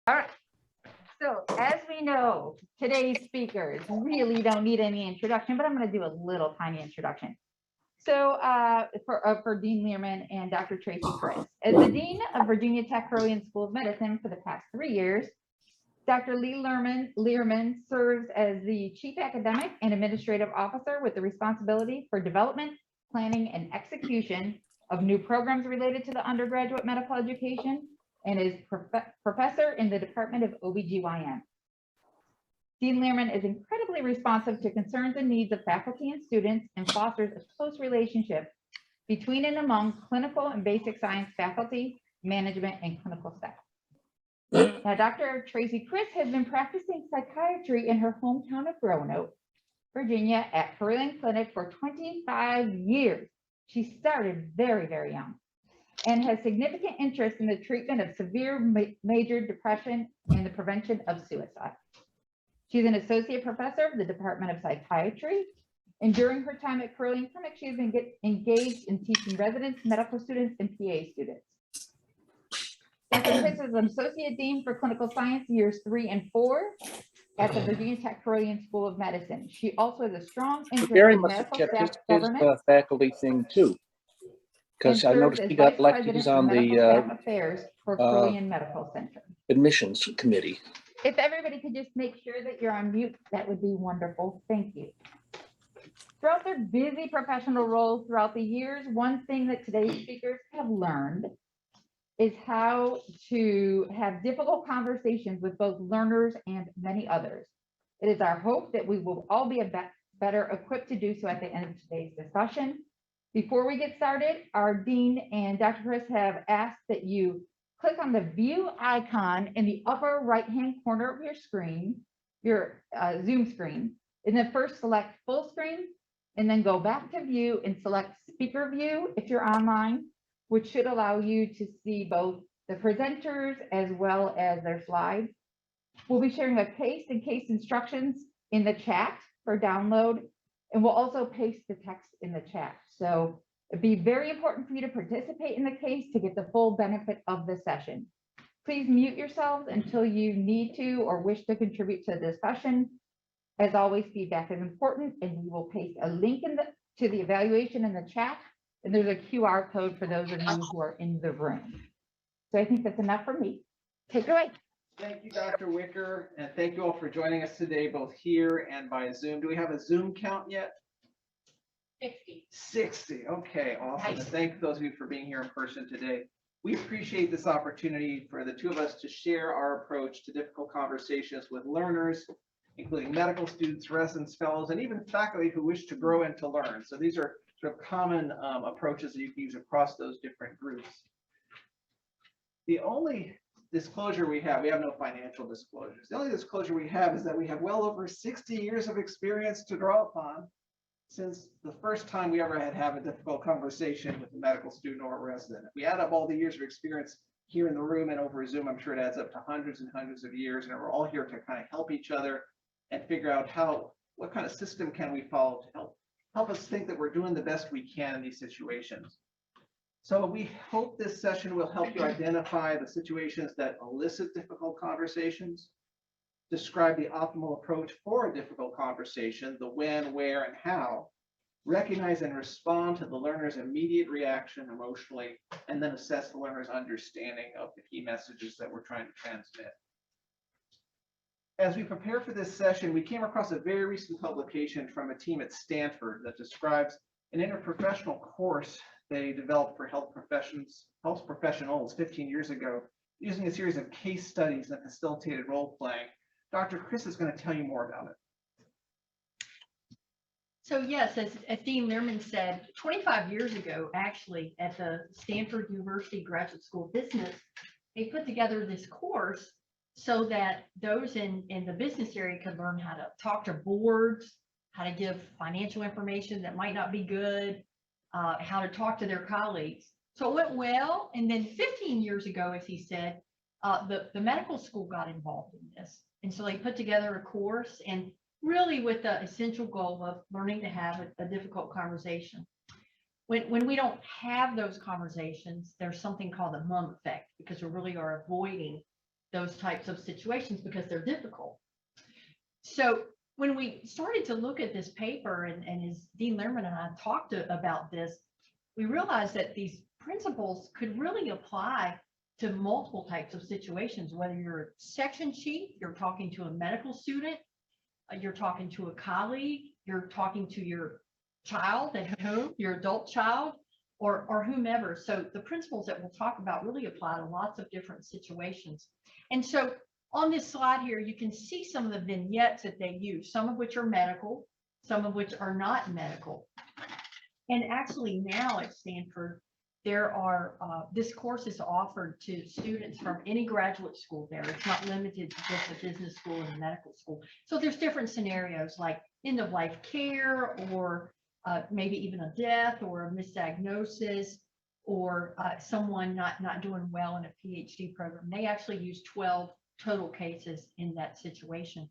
All right. So as we know, today's speakers really don't need any introduction, but I'm going to do a little tiny introduction. So for Dean Learman and Dr. Tracy Criss, as the Dean of Virginia Tech Carilion School of Medicine for the past 3 years, Dr. Learman serves as the Chief Academic and Administrative Officer with the responsibility for development, planning, and execution of new programs related to the undergraduate medical education and is professor in the Department of OBGYN. Dean Learman is incredibly responsive to concerns and needs of faculty and students and fosters a close relationship between and among clinical and basic science faculty, management, and clinical staff. Now, Dr. Tracy Criss has been practicing psychiatry in her hometown of Roanoke, Virginia at Carilion Clinic for 25 years. She started very, very young and has significant interest in the treatment of severe major depression and the prevention of suicide. She's an associate professor of the Department of Psychiatry, and during her time at Carilion Clinic, she's been engaged in teaching residents, medical students, and PA students. Dr. Criss is an associate dean for clinical science years 3 and 4 at the Virginia Tech Carilion School of Medicine. She also has a strong interest Gary in must have medical kept staff his government faculty thing too, because I noticed he got elected. He's on the affairs for Carilion Medical Center admissions committee. If everybody could just make sure that you're on mute, that would be wonderful. Thank you. Throughout their busy professional roles throughout the years, one thing that today's speakers have learned is how to have difficult conversations with both learners and many others. It is our hope that we will all be better equipped to do so at the end of today's discussion. Before we get started, our Dean and Dr. Criss have asked that you click on the view icon in the upper right-hand corner of your screen, your Zoom screen, and then first select full screen, and then go back to view and select speaker view if you're online, which should allow you to see both the presenters as well as their slides. We'll be sharing a case and case instructions in the chat for download, and we'll also paste the text in the chat. So it'd be very important for you to participate in the case to get the full benefit of the session. Please mute yourselves until you need to or wish to contribute to the discussion. As always, feedback is important, and we will paste a link to the evaluation in the chat, and there's a QR code for those of you who are in the room. So I think that's enough for me. Take it away. Thank you, Dr. Wicker, and thank you all for joining us today, both here and by Zoom. Do we have a Zoom count yet? 60. Okay, awesome. Nice. And thank those of you for being here in person today. We appreciate this opportunity for the two of us to share our approach to difficult conversations with learners, including medical students, residents, fellows, and even faculty who wish to grow and to learn. So these are sort of common approaches that you can use across those different groups. The only disclosure we have no financial disclosures. The only disclosure we have is that we have well over 60 years of experience to draw upon since the first time we ever had to have a difficult conversation with a medical student or a resident. If we add up all the years of experience here in the room and over Zoom, I'm sure it adds up to hundreds and hundreds of years, and we're all here to kind of help each other and figure out what kind of system can we follow to help us think that we're doing the best we can in these situations. So we hope this session will help you identify the situations that elicit difficult conversations, describe the optimal approach for a difficult conversation, the when, where, and how, recognize and respond to the learner's immediate reaction emotionally, and then assess the learner's understanding of the key messages that we're trying to transmit. As we prepare for this session, we came across a very recent publication from a team at Stanford that describes an interprofessional course they developed for health professionals 15 years ago, using a series of case studies and facilitated role playing. Dr. Criss is going to tell you more about it. So yes, as Dean Learman said, 25 years ago, actually, at the Stanford University Graduate School of Business, they put together this course so that those in the business area could learn how to talk to boards, how to give financial information that might not be good, how to talk to their colleagues. So it went well. And then 15 years ago, as he said, the medical school got involved in this. And so they put together a course, and really with the essential goal of learning to have a difficult conversation. When we don't have those conversations, there's something called the mum effect, because we really are avoiding those types of situations because they're difficult. So when we started to look at this paper, and as Dean Learman and I talked about this, we realized that these principles could really apply to multiple types of situations, whether you're a section chief, you're talking to a medical student, you're talking to a colleague, you're talking to your child at home, your adult child, or whomever. So the principles that we'll talk about really apply to lots of different situations. And so on this slide here, you can see some of the vignettes that they use, some of which are medical, some of which are not medical. And actually now at Stanford, there are, this course is offered to students from any graduate school there. It's not limited to just a business school and a medical school. So there's different scenarios like end of life care, or maybe even a death or a misdiagnosis, or someone not doing well in a PhD program. They actually use 12 total cases in that situation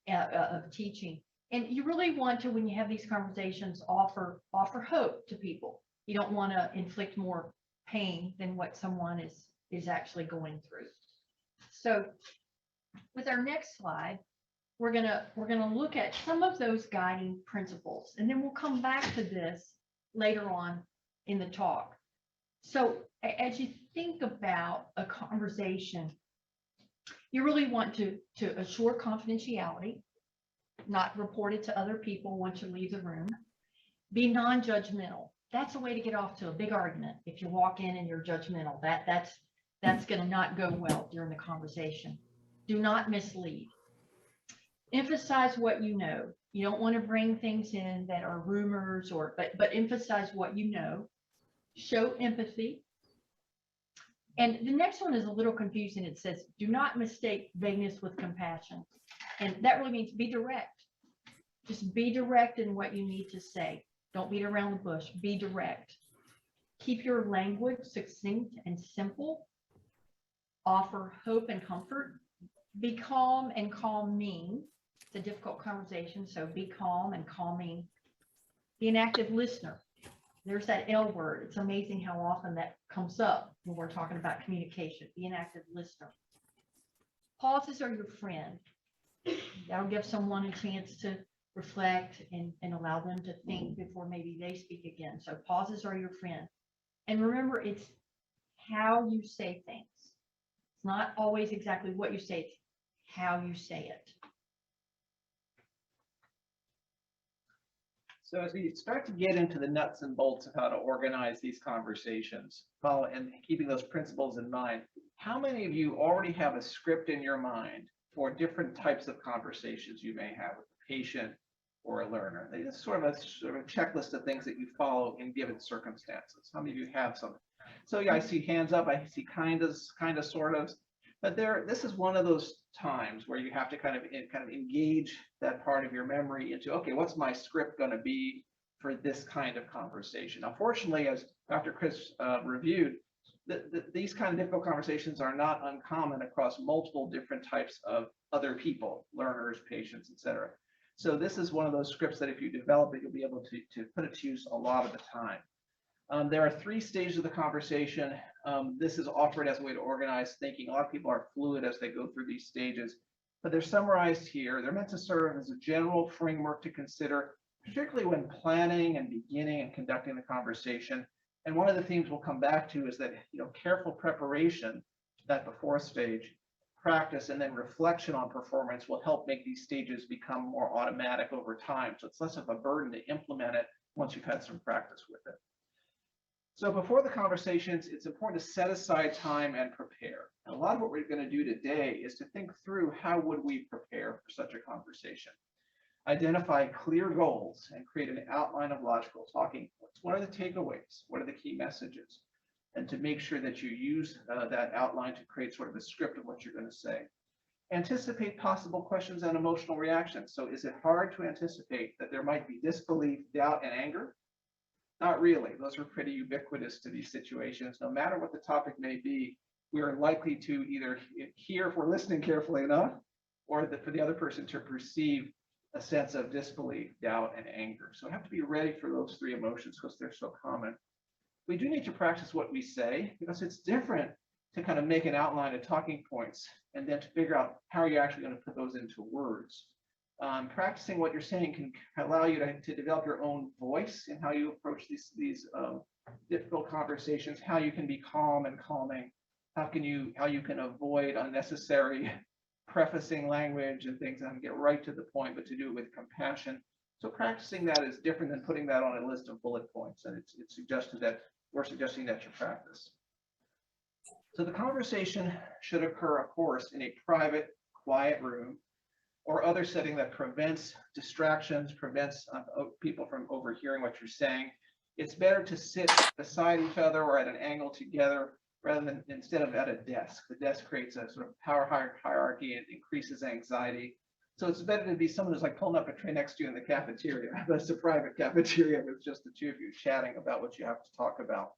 of teaching. And you really want to, when you have these conversations, offer hope to people. You don't want to inflict more pain than what someone is actually going through. So with our next slide, we're gonna look at some of those guiding principles, and then we'll come back to this later on in the talk. So as you think about a conversation, you really want to assure confidentiality, not report it to other people once you leave the room. Be non-judgmental. That's a way to get off to a big argument. If you walk in and you're judgmental, that's going to not go well during the conversation. Do not mislead. Emphasize what you know. You don't want to bring things in that are rumors, but emphasize what you know. Show empathy. And the next one is a little confusing. It says, do not mistake vagueness with compassion. And that really means be direct. Just be direct in what you need to say. Don't beat around the bush. Be direct. Keep your language succinct and simple. Offer hope and comfort. Be calm and calming. It's a difficult conversation, so be calm and calming. Be an active listener. There's that L word. It's amazing how often that comes up when we're talking about communication. Be an active listener. Pauses are your friend. That'll give someone a chance to reflect and allow them to think before maybe they speak again. So pauses are your friend. And remember, it's how you say things. It's not always exactly what you say, it's how you say it. So as we start to get into the nuts and bolts of how to organize these conversations, and keeping those principles in mind, how many of you already have a script in your mind for different types of conversations you may have with a patient or a learner? They just sort of a checklist of things that you follow in given circumstances. How many of you have some? So yeah, I see hands up, I see kind of, sort of, but this is one of those times where you have to kind of engage that part of your memory into, okay, what's my script going to be for this kind of conversation? Now, fortunately, as Dr. Criss reviewed, these kind of difficult conversations are not uncommon across multiple different types of other people, learners, patients, etc. So this is one of those scripts that if you develop it, you'll be able to put it to use a lot of the time. There are 3 stages of the conversation. This is offered as a way to organize thinking. A lot of people are fluid as they go through these stages, but they're summarized here. They're meant to serve as a general framework to consider, particularly when planning and beginning and conducting the conversation. And one of the themes we'll come back to is that, careful preparation, that the 4th stage, practice, and then reflection on performance will help make these stages become more automatic over time. So it's less of a burden to implement it once you've had some practice with it. So before the conversations, it's important to set aside time and prepare. And a lot of what we're going to do today is to think through how would we prepare for such a conversation. Identify clear goals and create an outline of logical talking points. What are the takeaways? What are the key messages? And to make sure that you use that outline to create sort of a script of what you're going to say. Anticipate possible questions and emotional reactions. So is it hard to anticipate that there might be disbelief, doubt, and anger? Not really. Those are pretty ubiquitous to these situations. No matter what the topic may be, we are likely to either hear, if we're listening carefully enough, or for the other person to perceive a sense of disbelief, doubt, and anger. So we have to be ready for those 3 emotions because they're so common. We do need to practice what we say because it's different to kind of make an outline of talking points, and then to figure out how you're actually going to put those into words. Practicing what you're saying can allow you to develop your own voice in how you approach these difficult conversations, how you can be calm and calming, how you can avoid unnecessary prefacing language and things, and get right to the point, but to do it with compassion. So practicing that is different than putting that on a list of bullet points, and it's suggested that we're suggesting that you practice. So the conversation should occur, of course, in a private, quiet room or other setting that prevents distractions, prevents people from overhearing what you're saying. It's better to sit beside each other or at an angle together rather than instead of at a desk. The desk creates a sort of power hierarchy and increases anxiety. So it's better to be someone who's like pulling up a tray next to you in the cafeteria. That's a private cafeteria with just the two of you chatting about what you have to talk about.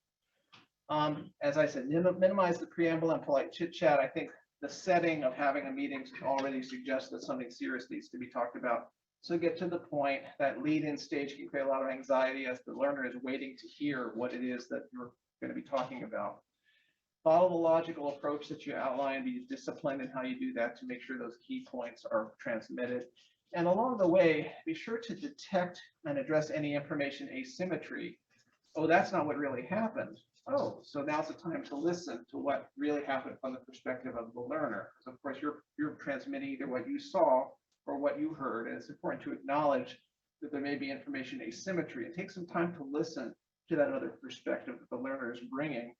As I said, minimize the preamble and polite chit chat. I think the setting of having a meeting already suggests that something serious needs to be talked about. So get to the point. That lead-in stage can create a lot of anxiety as the learner is waiting to hear what it is that you're going to be talking about. Follow the logical approach that you outlined. Be disciplined in how you do that to make sure those key points are transmitted. And along the way, be sure to detect and address any information asymmetry. Oh, that's not what really happened. Oh, so now's the time to listen to what really happened from the perspective of the learner. Because of course, you're transmitting either what you saw or what you heard. And it's important to acknowledge that there may be information asymmetry and take some time to listen to that other perspective that the learner is bringing.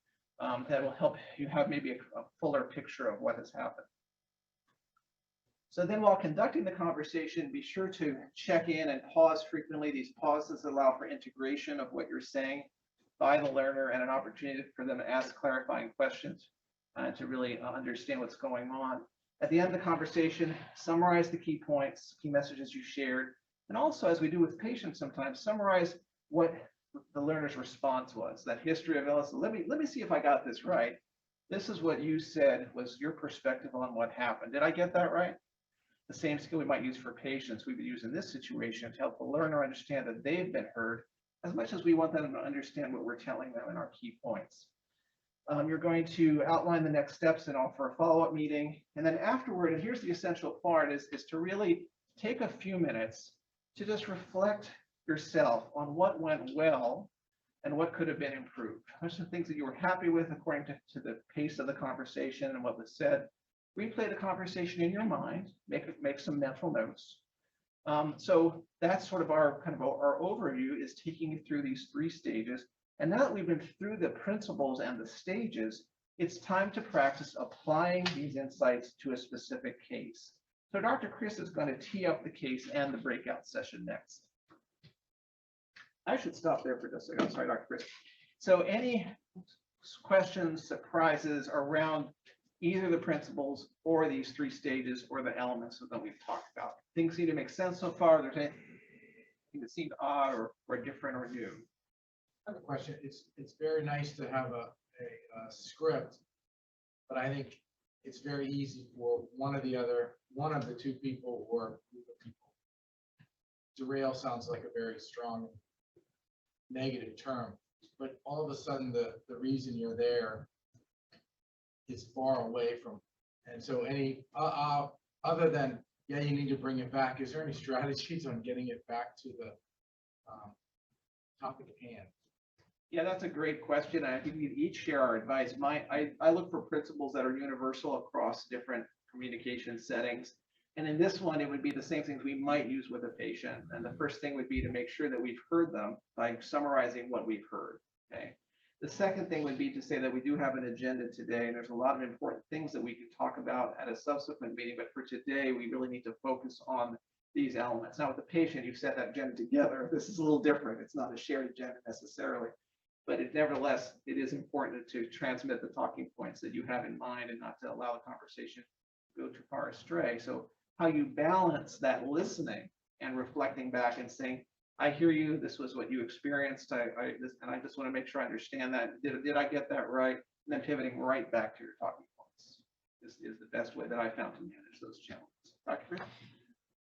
That will help you have maybe a fuller picture of what has happened. So then while conducting the conversation, be sure to check in and pause frequently. These pauses allow for integration of what you're saying by the learner and an opportunity for them to ask clarifying questions and to really understand what's going on. At the end of the conversation, summarize the key points, key messages you shared, and also, as we do with patients sometimes, summarize what the learner's response was, that history of illness. Let me see if I got this right. This is what you said was your perspective on what happened. Did I get that right? The same skill we might use for patients, we would use in this situation to help the learner understand that they've been heard as much as we want them to understand what we're telling them in our key points. You're going to outline the next steps and offer a follow-up meeting. And then afterward, and here's the essential part, is to really take a few minutes to just reflect yourself on what went well and what could have been improved. There's some things that you were happy with according to the pace of the conversation and what was said. Replay the conversation in your mind, make some mental notes. So that's sort of our overview, is taking you through these 3 stages. And now that we've been through the principles and the stages, it's time to practice applying these insights to a specific case. So Dr. Criss is going to tee up the case and the breakout session next. I should stop there for just a second. I'm sorry, Dr. Criss. So any questions, surprises around either the principles or these 3 stages or the elements that we've talked about? Things seem to make sense so far. There's anything that seemed odd or different or new? I have a question. It's very nice to have a script, but I think it's very easy for one of the 2 people or group of people. Derail sounds like a very strong negative term, but all of a sudden the reason you're there is far away from, and so any other than, yeah, you need to bring it back, is there any strategies on getting it back to the topic at hand? Yeah, that's a great question. I think we each share our advice. I look for principles that are universal across different communication settings. And in this one, it would be the same things we might use with a patient. And the first thing would be to make sure that we've heard them by summarizing what we've heard. Okay. The second thing would be to say that we do have an agenda today, and there's a lot of important things that we could talk about at a subsequent meeting. But for today, we really need to focus on these elements. Now, with the patient, you've set that agenda together. This is a little different. It's not a shared agenda necessarily. But nevertheless, it is important to transmit the talking points that you have in mind and not to allow the conversation to go too far astray. So how you balance that listening and reflecting back and saying, I hear you, this was what you experienced, and I just want to make sure I understand that. Did I get that right? And then pivoting right back to your talking points is the best way that I found to manage those challenges. Dr. Criss?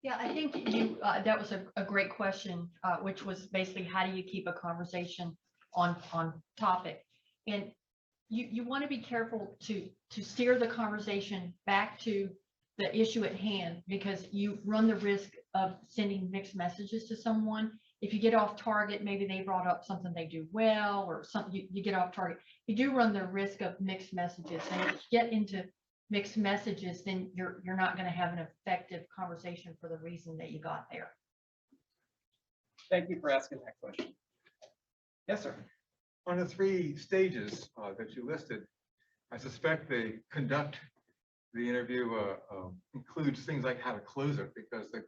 Yeah, I think you that was a great question, which was basically how do you keep a conversation on topic? And you want to be careful to steer the conversation back to the issue at hand, because you run the risk of sending mixed messages to someone. If you get off target, maybe they brought up something they do well, or something you get off target. You do run the risk of mixed messages, and if you get into mixed messages, then you're not going to have an effective conversation for the reason that you got there. Thank you for asking that question. Yes, sir. On the 3 stages that you listed, I suspect they conduct the interview includes things like how to close it, because the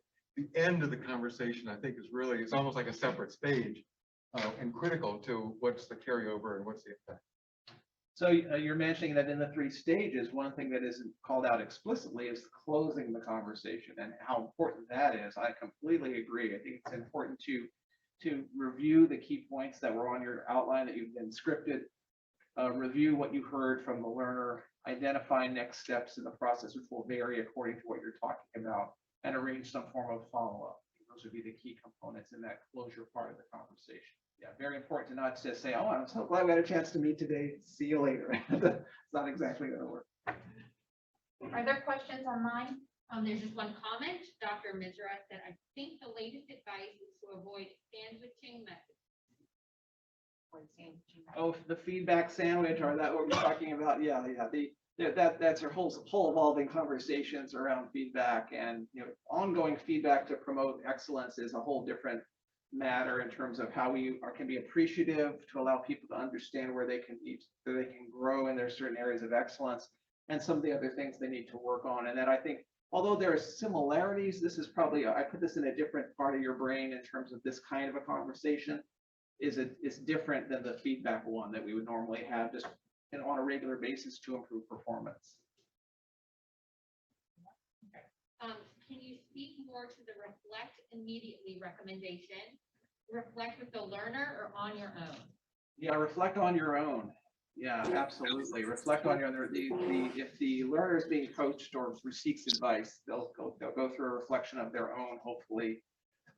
end of the conversation, I think, is really, it's almost like a separate stage and critical to what's the carryover and what's the effect. So you're mentioning that in the 3 stages, one thing that isn't called out explicitly is closing the conversation, and how important that is. I completely agree. I think it's important to review the key points that were on your outline that you've been scripted, review what you heard from the learner, identify next steps in the process, which will vary according to what you're talking about, and arrange some form of follow-up. Those would be the key components in that closure part of the conversation. Yeah, very important to not just say, oh, I'm so glad we had a chance to meet today. See you later. It's not exactly going to work. Are there questions online? There's just one comment. Dr. Misra said, I think the latest advice is to avoid sandwiching messages. Oh, the feedback sandwich, or that what we're talking about? Yeah. That's our whole evolving conversations around feedback, and ongoing feedback to promote excellence is a whole different matter in terms of how we can be appreciative to allow people to understand where they can grow in their certain areas of excellence, and some of the other things they need to work on. And that, I think, although there are similarities, this is probably, I put this in a different part of your brain in terms of this kind of a conversation. Is different than the feedback one that we would normally have just on a regular basis to improve performance. Can you speak more to the reflect immediately recommendation? Reflect with the learner or on your own? Yeah, reflect on your own. Yeah, absolutely. Reflect on your own. If the learner is being coached or seeks advice, they'll go through a reflection of their own, hopefully,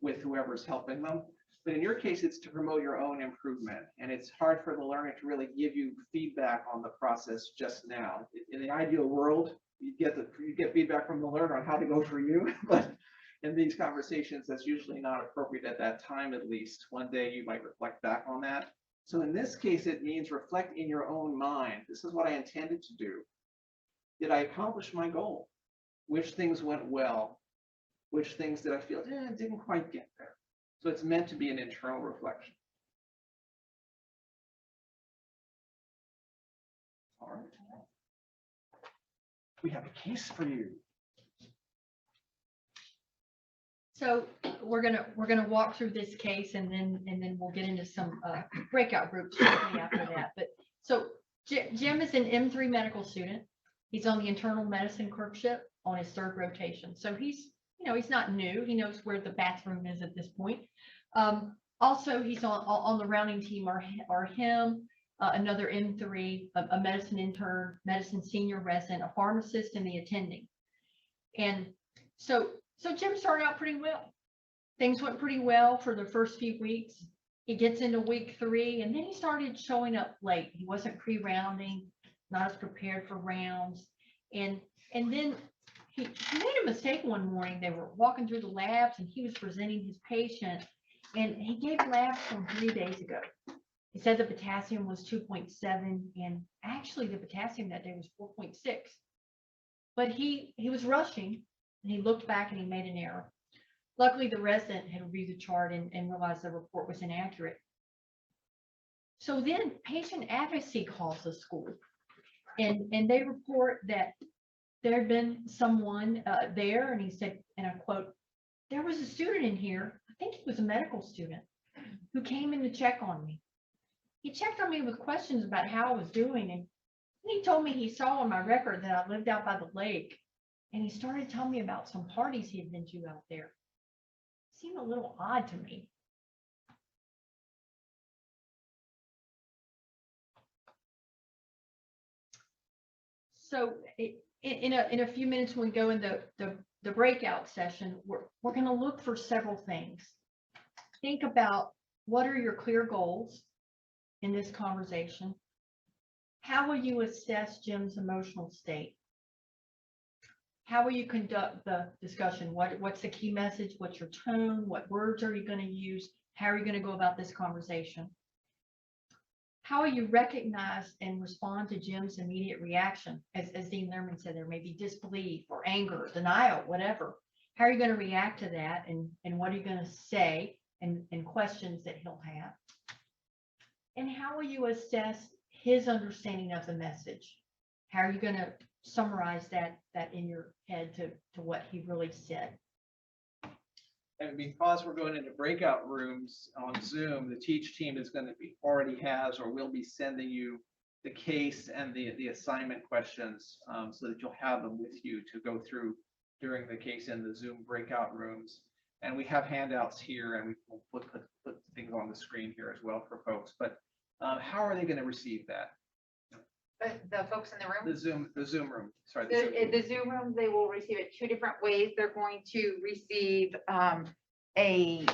with whoever's helping them. But in your case, it's to promote your own improvement. And it's hard for the learner to really give you feedback on the process just now. In the ideal world, you get feedback from the learner on how to go for you. But in these conversations, that's usually not appropriate at that time, at least. One day you might reflect back on that. So in this case, it means reflect in your own mind. This is what I intended to do. Did I accomplish my goal? Which things went well? Which things did I feel didn't quite get there? So it's meant to be an internal reflection. All right. We have a case for you. So we're gonna walk through this case, and then we'll get into some breakout groups shortly after that. But so Jim is an M3 medical student. He's on the internal medicine clerkship on his 3rd rotation. So he's not new. He knows where the bathroom is at this point. Also, he's on the rounding team are him, another M3, a medicine intern, medicine senior resident, a pharmacist, and the attending. And so Jim started out pretty well. Things went pretty well for the first few weeks. He gets into week 3, and then he started showing up late. He wasn't pre-rounding, not as prepared for rounds. And then he made a mistake one morning. They were walking through the labs, and he was presenting his patient, and he gave labs from 3 days ago. He said the potassium was 2.7, and actually the potassium that day was 4.6. But he was rushing, and he looked back and he made an error. Luckily, the resident had reviewed the chart and realized the report was inaccurate. So then patient advocacy calls the school, and they report that there had been someone there, and he said, and I quote, "There was a student in here, I think he was a medical student, who came in to check on me. He checked on me with questions about how I was doing, and he told me he saw on my record that I lived out by the lake, and he started telling me about some parties he had been to out there. It seemed a little odd to me." So in a few minutes, when we go in the breakout session, we're going to look for several things. Think about, what are your clear goals in this conversation? How will you assess Jim's emotional state? How will you conduct the discussion? What's the key message? What's your tone? What words are you going to use? How are you going to go about this conversation? How will you recognize and respond to Jim's immediate reaction? As Dean Learman said, there may be disbelief or anger, denial, whatever. How are you going to react to that? And what are you going to say and questions that he'll have? And how will you assess his understanding of the message? How are you going to summarize that in your head to what he really said? And because we're going into breakout rooms on Zoom, the Teach team is going to be already has or will be sending you the case and the assignment questions so that you'll have them with you to go through during the case in the Zoom breakout rooms. And we have handouts here, and we will put things on the screen here as well for folks. But how are they going to receive that? The folks in the room? The Zoom room. Sorry. The Zoom room, they will receive it two different ways. They're going to receive a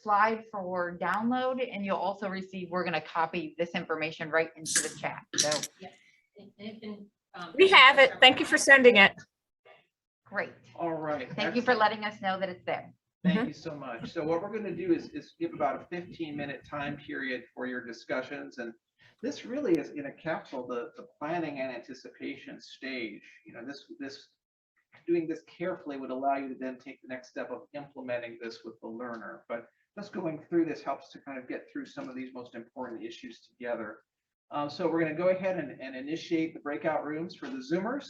slide for download, and you'll also receive, we're going to copy this information right into the chat. So We have it. Thank you for sending it. great. All right. Thank you for letting us know that it's there. Thank you so much. So what we're going to do is give about a 15-minute time period for your discussions. And this really is in a capsule, the planning and anticipation stage. You know, doing this carefully would allow you to then take the next step of implementing this with the learner. But just going through this helps to kind of get through some of these most important issues together. So we're going to go ahead and initiate the breakout rooms for the Zoomers.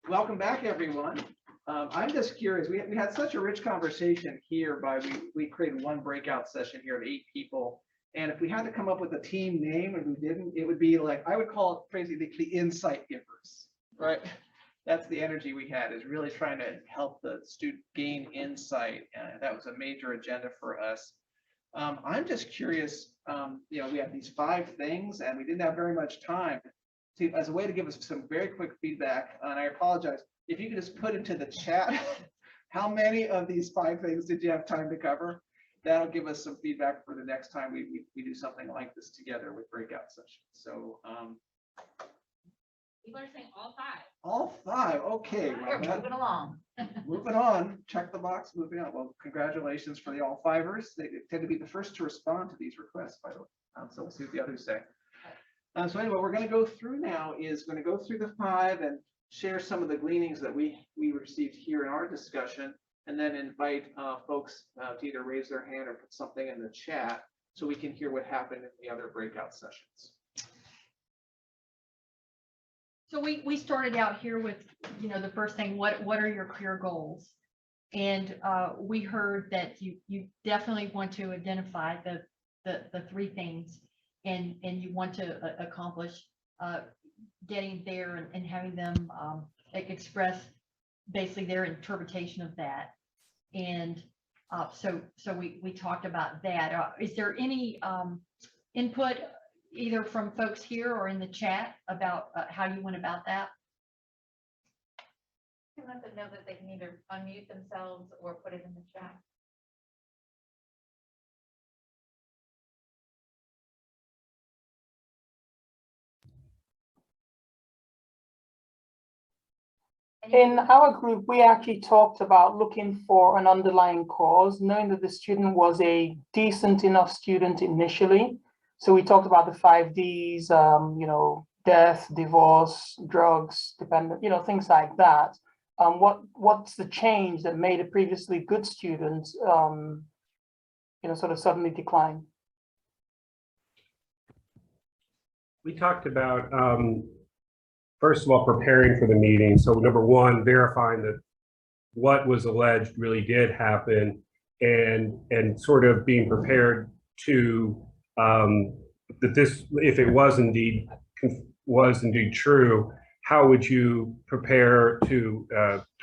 Welcome back, everyone. I'm just curious, we had such a rich conversation here we created one breakout session here of 8 people. And if we had to come up with a team name and we didn't, it would be like, I would call it crazy, the insight givers, right? That's the energy we had, is really trying to help the student gain insight. And that was a major agenda for us. I'm just curious, you know, we have these 5 things and we didn't have very much time. So as a way to give us some very quick feedback, and I apologize, if you could just put into the chat, how many of these 5 things did you have time to cover? That'll give us some feedback for the next time we do something like this together with breakout sessions. So People are saying all 5. all 5, okay. We're moving along. Moving on, check the box, moving on. Well, congratulations for the all 5ers. They tend to be the first to respond to these requests, by the way. So we'll see what the others say. So anyway, we're going to go through now is going to go through the 5 and share some of the gleanings that we received here in our discussion, and then invite folks to either raise their hand or put something in the chat so we can hear what happened in the other breakout sessions. So we started out here with, you know, the first thing, what are your career goals? And we heard that you definitely want to identify the 3 things and you want to accomplish getting there and having them express basically their interpretation of that. And so we talked about that. Is there any input either from folks here or in the chat about how you went about that? You let them know that they can either unmute themselves or put it in the chat. In our group, we actually talked about looking for an underlying cause, knowing that the student was a decent enough student initially. So we talked about the 5 Ds, you know, death, divorce, drugs, dependent, you know, things like that. What's the change that made a previously good student, you know, sort of suddenly decline? We talked about, first of all, preparing for the meeting. So number 1, verifying that what was alleged really did happen, and sort of being prepared to that this, if it was indeed true, how would you prepare to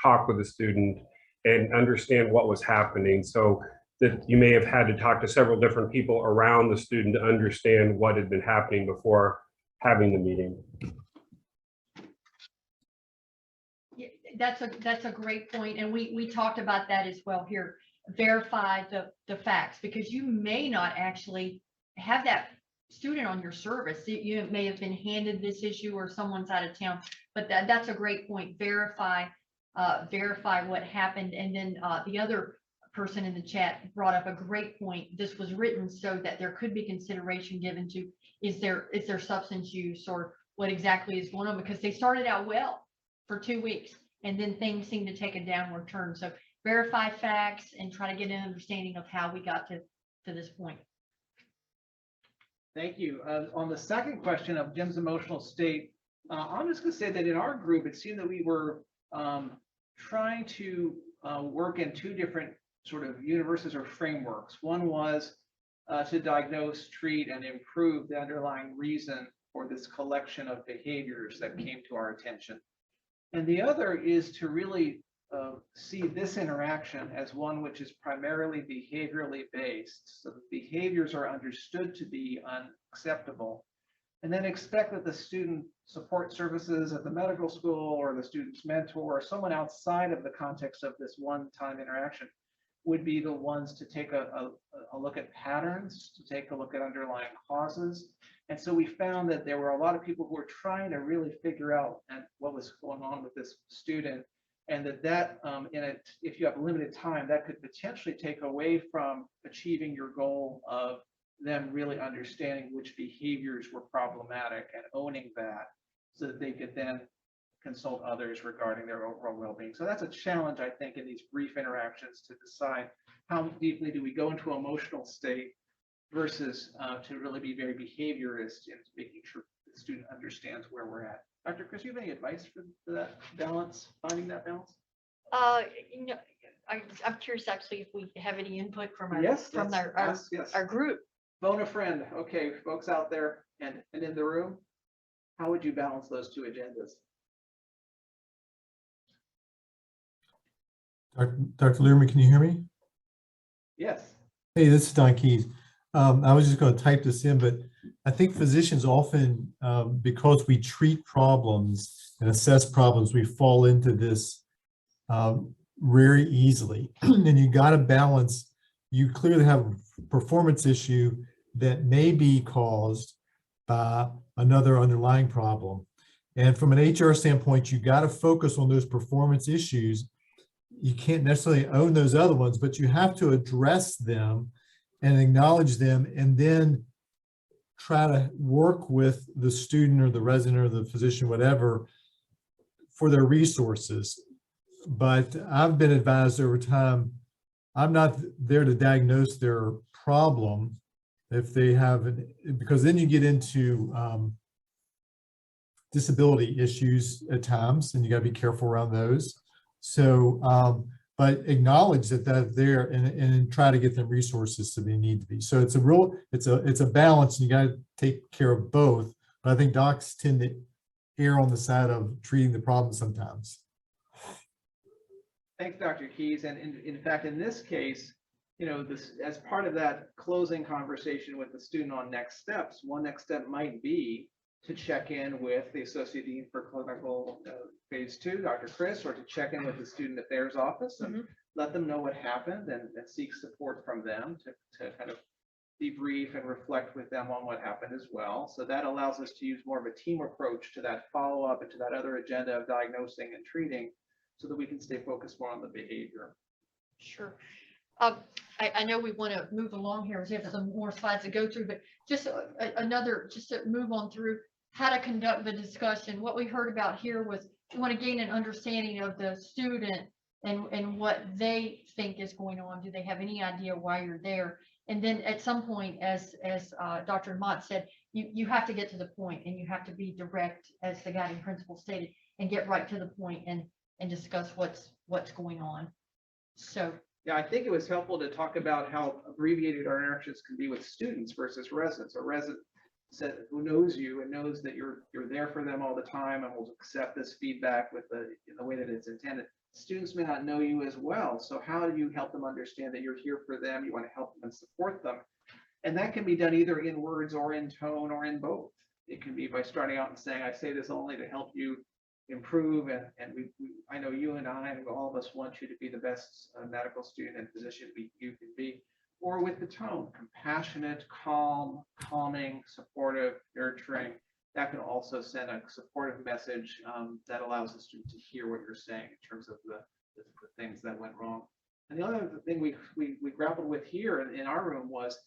talk with the student and understand what was happening, so that you may have had to talk to several different people around the student to understand what had been happening before having the meeting. That's a great point, and we talked about that as well here. verify the facts, because you may not actually have that student on your service. You may have been handed this issue or someone's out of town, but that's a great point. Verify what happened. And then the other person in the chat brought up a great point. This was written so that there could be consideration given to, is there substance use or what exactly is going on, because they started out well for 2 weeks and then things seem to take a downward turn. So verify facts and try to get an understanding of how we got to this point. Thank you. On the second question of Jim's emotional state, I'm just going to say that in our group, it seemed that we were trying to work in two different sort of universes or frameworks. One was to diagnose, treat, and improve the underlying reason for this collection of behaviors that came to our attention. And the other is to really see this interaction as one which is primarily behaviorally based. So the behaviors are understood to be unacceptable, and then expect that the student support services at the medical school or the student's mentor or someone outside of the context of this one-time interaction would be the ones to take a look at patterns, to take a look at underlying causes. And so we found that there were a lot of people who were trying to really figure out what was going on with this student, and if you have limited time, that could potentially take away from achieving your goal of them really understanding which behaviors were problematic and owning that, so that they could then consult others regarding their overall well-being. So that's a challenge, I think, in these brief interactions, to decide how deeply do we go into emotional state versus to really be very behaviorist in making sure the student understands where we're at. Dr. Criss, you have any advice for that balance, finding that balance? You know, I'm curious actually if we have any input from our Yes, our group. Phone a friend. Okay, folks out there and in the room, how would you balance those two agendas? Dr. Learman, can you hear me? Yes. Hey, this is Don Keys. I was just going to type this in, but I think physicians often, because we treat problems and assess problems, we fall into this very easily. And you got to balance. You clearly have a performance issue that may be caused by another underlying problem. And from an HR standpoint, you got to focus on those performance issues. You can't necessarily own those other ones, but you have to address them and acknowledge them, and then try to work with the student or the resident or the physician, whatever, for their resources. But I've been advised over time, I'm not there to diagnose their problem if they have, because then you get into disability issues at times, and you got to be careful around those. So, but acknowledge that they're there and try to get them resources to they need to be. So it's a balance, and you got to take care of both. But I think docs tend to err on the side of treating the problem sometimes. Thanks, Dr. Keys. And in fact, in this case, you know, this as part of that closing conversation with the student on next steps, one next step might be to check in with the Associate Dean for Clinical Phase 2, Dr. Criss, or to check in with the Student Affairs Office and let them know what happened and seek support from them to kind of debrief and reflect with them on what happened as well. So that allows us to use more of a team approach to that follow-up and to that other agenda of diagnosing and treating, so that we can stay focused more on the behavior. Sure. I know we want to move along here. We have some more slides to go through, but just just to move on through how to conduct the discussion. What we heard about here was we want to gain an understanding of the student and what they think is going on. Do they have any idea why you're there? And then at some point, as Dr. Mott said, you have to get to the point, and you have to be direct, as the guiding principle stated, and get right to the point and discuss what's going on. So yeah, I think it was helpful to talk about how abbreviated our interactions can be with students versus residents. A resident who knows you and knows that you're there for them all the time and will accept this feedback in the way that it's intended. Students may not know you as well. So how do you help them understand that you're here for them? You want to help them and support them. And that can be done either in words or in tone or in both. It can be by starting out and saying, I say this only to help you improve. And I know you and I, and all of us want you to be the best medical student and physician you can be. Or with the tone, compassionate, calm, calming, supportive, nurturing. That can also send a supportive message that allows the student to hear what you're saying in terms of the things that went wrong. And the other thing we grappled with here in our room was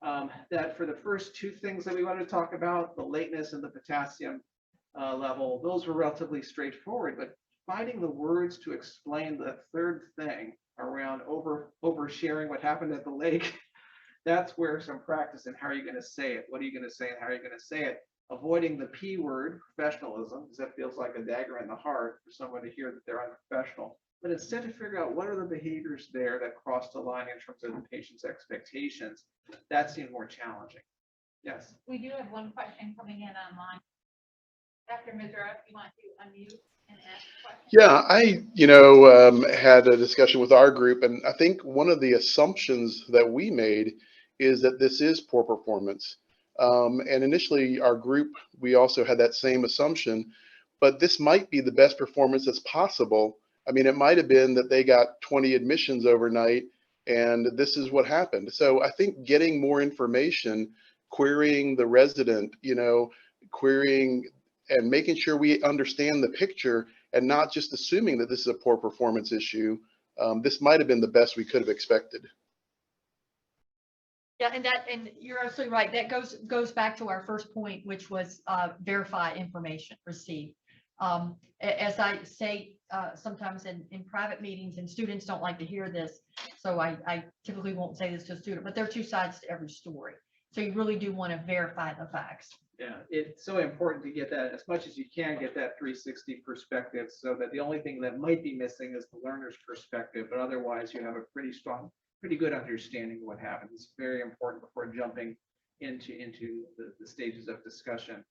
that for the first two things that we wanted to talk about, the lateness and the potassium level, those were relatively straightforward, but finding the words to explain the third thing around oversharing what happened at the lake, that's where some practice and how are you going to say it? What are you going to say and how are you going to say it? Avoiding the P word, professionalism, because that feels like a dagger in the heart for someone to hear that they're unprofessional. But instead to figure out what are the behaviors there that cross the line in terms of the patient's expectations, that seemed more challenging. Yes. We do have one question coming in online. Dr. Mizra, if you want to unmute and ask a question. Yeah, I had a discussion with our group, and I think one of the assumptions that we made is that this is poor performance. And initially, our group, we also had that same assumption, but this might be the best performance that's possible. I mean, it might have been that they got 20 admissions overnight, and this is what happened. So I think getting more information, querying the resident, querying and making sure we understand the picture and not just assuming that this is a poor performance issue. This might have been the best we could have expected. Yeah, and you're absolutely right. That goes back to our first point, which was verify information received. As I say sometimes in private meetings, and students don't like to hear this, so I typically won't say this to a student, but there are two sides to every story. So you really do want to verify the facts. Yeah, it's so important to get that as much as you can, get that 360 perspective, so that the only thing that might be missing is the learner's perspective, but otherwise you have a pretty good understanding of what happened. It's very important before jumping into the stages of discussion.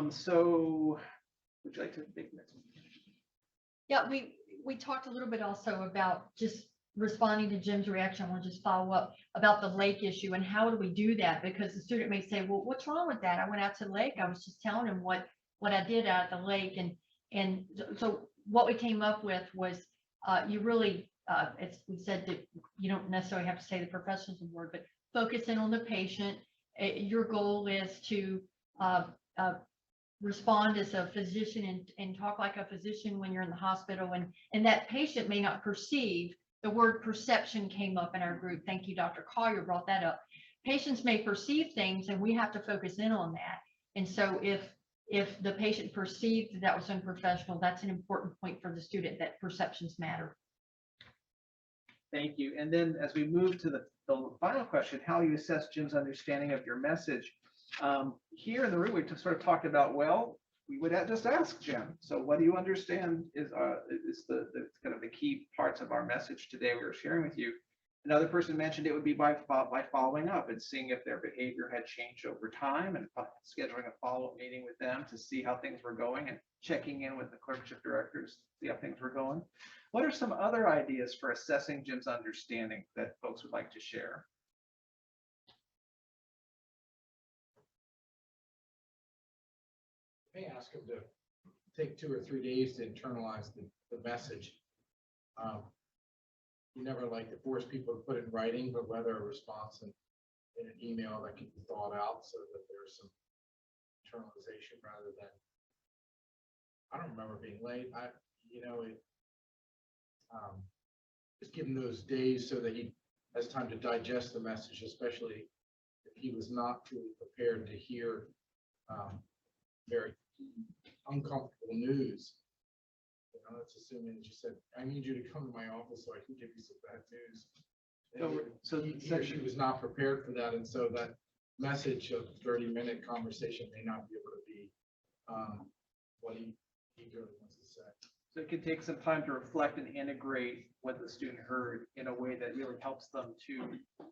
So would you like to make the next one? Yeah, we talked a little bit also about just responding to Jim's reaction. I want to just follow up about the lake issue and how do we do that? Because the student may say, well, what's wrong with that? I went out to the lake. I was just telling him what I did out at the lake. And so what we came up with was you really, as we said, that you don't necessarily have to say the professionalism word, but focus in on the patient. Your goal is to respond as a physician and talk like a physician when you're in the hospital, and that patient may not perceive. The word perception came up in our group. Thank you, Dr. Collier brought that up. Patients may perceive things and we have to focus in on that. And so if the patient perceived that was unprofessional, that's an important point for the student, that perceptions matter. Thank you. And then as we move to the final question, how you assess Jim's understanding of your message. Here in the room, we just sort of talked about, well, we would just ask Jim. So what do you understand is the kind of the key parts of our message today we were sharing with you. Another person mentioned it would be by following up and seeing if their behavior had changed over time and scheduling a follow-up meeting with them to see how things were going and checking in with the clerkship directors, see how things were going. What are some other ideas for assessing Jim's understanding that folks would like to share? May ask him to take 2 or 3 days to internalize the message. You never like to force people to put it in writing, but whether a response in an email that can be thought out so that there's some internalization rather than, I don't remember being late. Just give him those days so that he has time to digest the message, especially if he was not truly prepared to hear very uncomfortable news. That's assuming that you said, I need you to come to my office so I can give you some bad news. So he or she was not prepared for that. And so that message of 30-minute conversation may not be able to be what he really wants to say. So it can take some time to reflect and integrate what the student heard in a way that really helps them to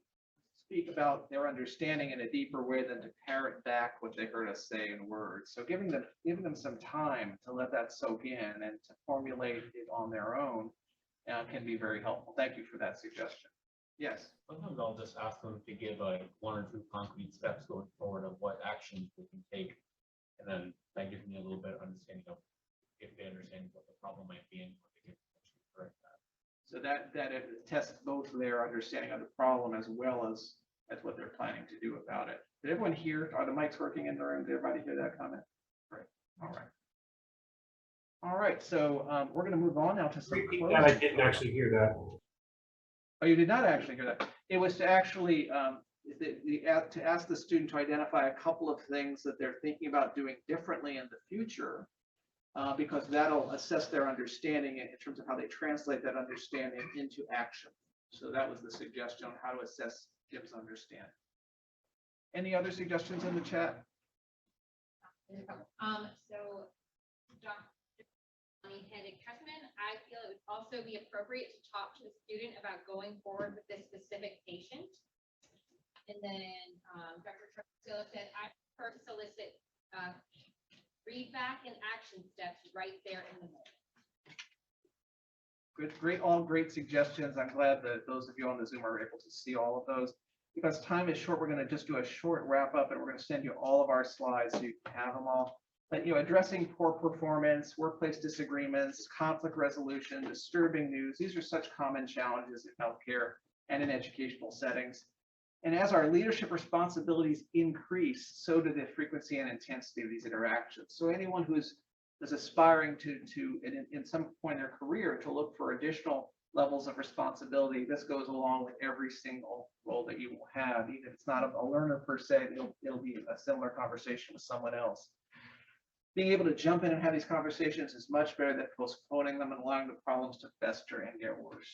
speak about their understanding in a deeper way than to parrot back what they heard us say in words. So giving them some time to let that soak in and to formulate it on their own can be very helpful. Thank you for that suggestion. Yes. Sometimes I'll just ask them to give like 1 or 2 concrete steps going forward of what actions they can take, and then that gives me a little bit of understanding of that it tests both their understanding of the problem as well as what they're planning to do about it. Did everyone hear? Are the mics working in the room? Did everybody hear that comment? Great. All right. All right. So we're going to move on now to some Repeat closing. that, I didn't actually hear that. Oh, you did not actually hear that. It was to actually to ask the student to identify a couple of things that they're thinking about doing differently in the future, because that'll assess their understanding in terms of how they translate that understanding into action. So that was the suggestion on how to assess Jim's understanding. Any other suggestions in the chat? So Dr. Headed Cushman, I feel it would also be appropriate to talk to the student about going forward with this specific patient. And then Dr. Trujillo said, I prefer to solicit feedback and action steps right there in the moment. Good, great, all great suggestions. I'm glad that those of you on the Zoom are able to see all of those. Because time is short, we're going to just do a short wrap up, and we're going to send you all of our slides so you can have them all. But addressing poor performance, workplace disagreements, conflict resolution, disturbing news, these are such common challenges in healthcare and in educational settings. And as our leadership responsibilities increase, so do the frequency and intensity of these interactions. So anyone who's aspiring to in some point in their career to look for additional levels of responsibility, this goes along with every single role that you will have. Even if it's not a learner per se, it'll be a similar conversation with someone else. Being able to jump in and have these conversations is much better than postponing them and allowing the problems to fester and get worse.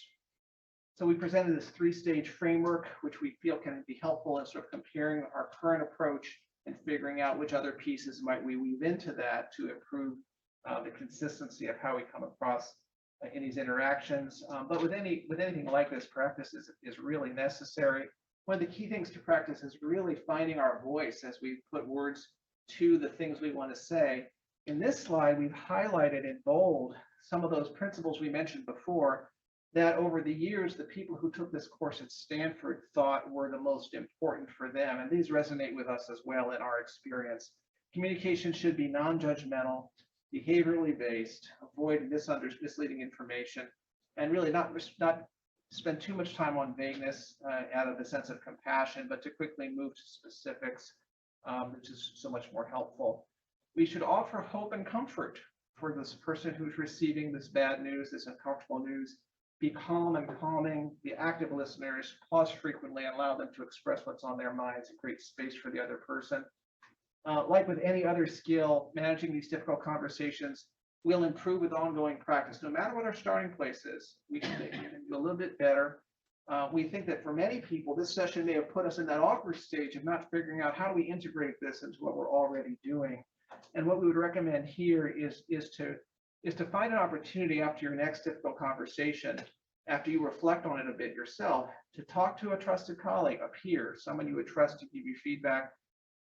So we presented this 3-stage framework, which we feel can be helpful in sort of comparing our current approach and figuring out which other pieces might we weave into that to improve the consistency of how we come across in these interactions. But with anything like this, practice is really necessary. One of the key things to practice is really finding our voice as we put words to the things we want to say. In this slide, we've highlighted in bold some of those principles we mentioned before that over the years, the people who took this course at Stanford thought were the most important for them. And these resonate with us as well in our experience. Communication should be non-judgmental, behaviorally based, avoid misleading information, and really not spend too much time on vagueness out of the sense of compassion, but to quickly move to specifics, which is so much more helpful. We should offer hope and comfort for this person who's receiving this bad news, this uncomfortable news. Be calm and calming, be active listeners, pause frequently, and allow them to express what's on their minds and create space for the other person. Like with any other skill, managing these difficult conversations will improve with ongoing practice. No matter what our starting place is, we can do a little bit better. We think that for many people, this session may have put us in that awkward stage of not figuring out how do we integrate this into what we're already doing. And what we would recommend here is to find an opportunity after your next difficult conversation, after you reflect on it a bit yourself, to talk to a trusted colleague, a peer, someone you would trust to give you feedback.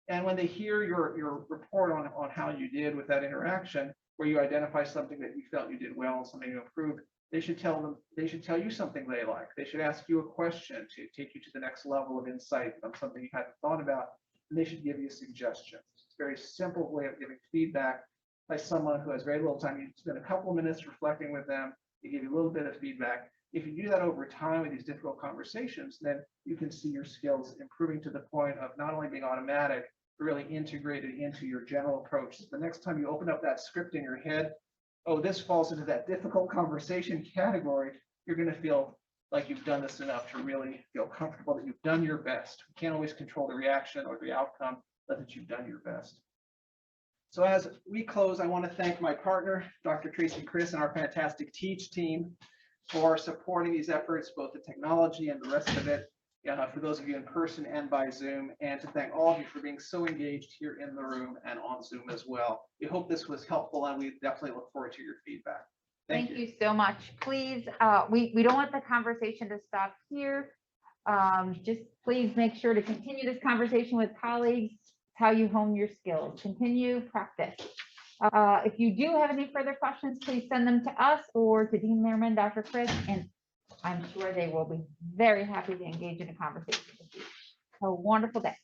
And when they hear your report on how you did with that interaction, where you identify something that you felt you did well and something to improve, they should tell you something they like. They should ask you a question to take you to the next level of insight on something you hadn't thought about, and they should give you suggestions. It's a very simple way of giving feedback by someone who has very little time. You spend a couple of minutes reflecting with them, they give you a little bit of feedback. If you do that over time with these difficult conversations, then you can see your skills improving to the point of not only being automatic, but really integrated into your general approach. So the next time you open up that script in your head, oh, this falls into that difficult conversation category, you're going to feel like you've done this enough to really feel comfortable that you've done your best. We can't always control the reaction or the outcome, but that you've done your best. So as we close, I want to thank my partner, Dr. Tracy Criss, and our fantastic TEACH team for supporting these efforts, both the technology and the rest of it, for those of you in person and by Zoom, and to thank all of you for being so engaged here in the room and on Zoom as well. We hope this was helpful, and we definitely look forward to your feedback. Thank you so much. Please, we don't want the conversation to stop here. Just please make sure to continue this conversation with colleagues. It's how you hone your skills. Continue practice. If you do have any further questions, please send them to us or to Dean Learman, Dr. Criss, and I'm sure they will be very happy to engage in a conversation with you. Have a wonderful day.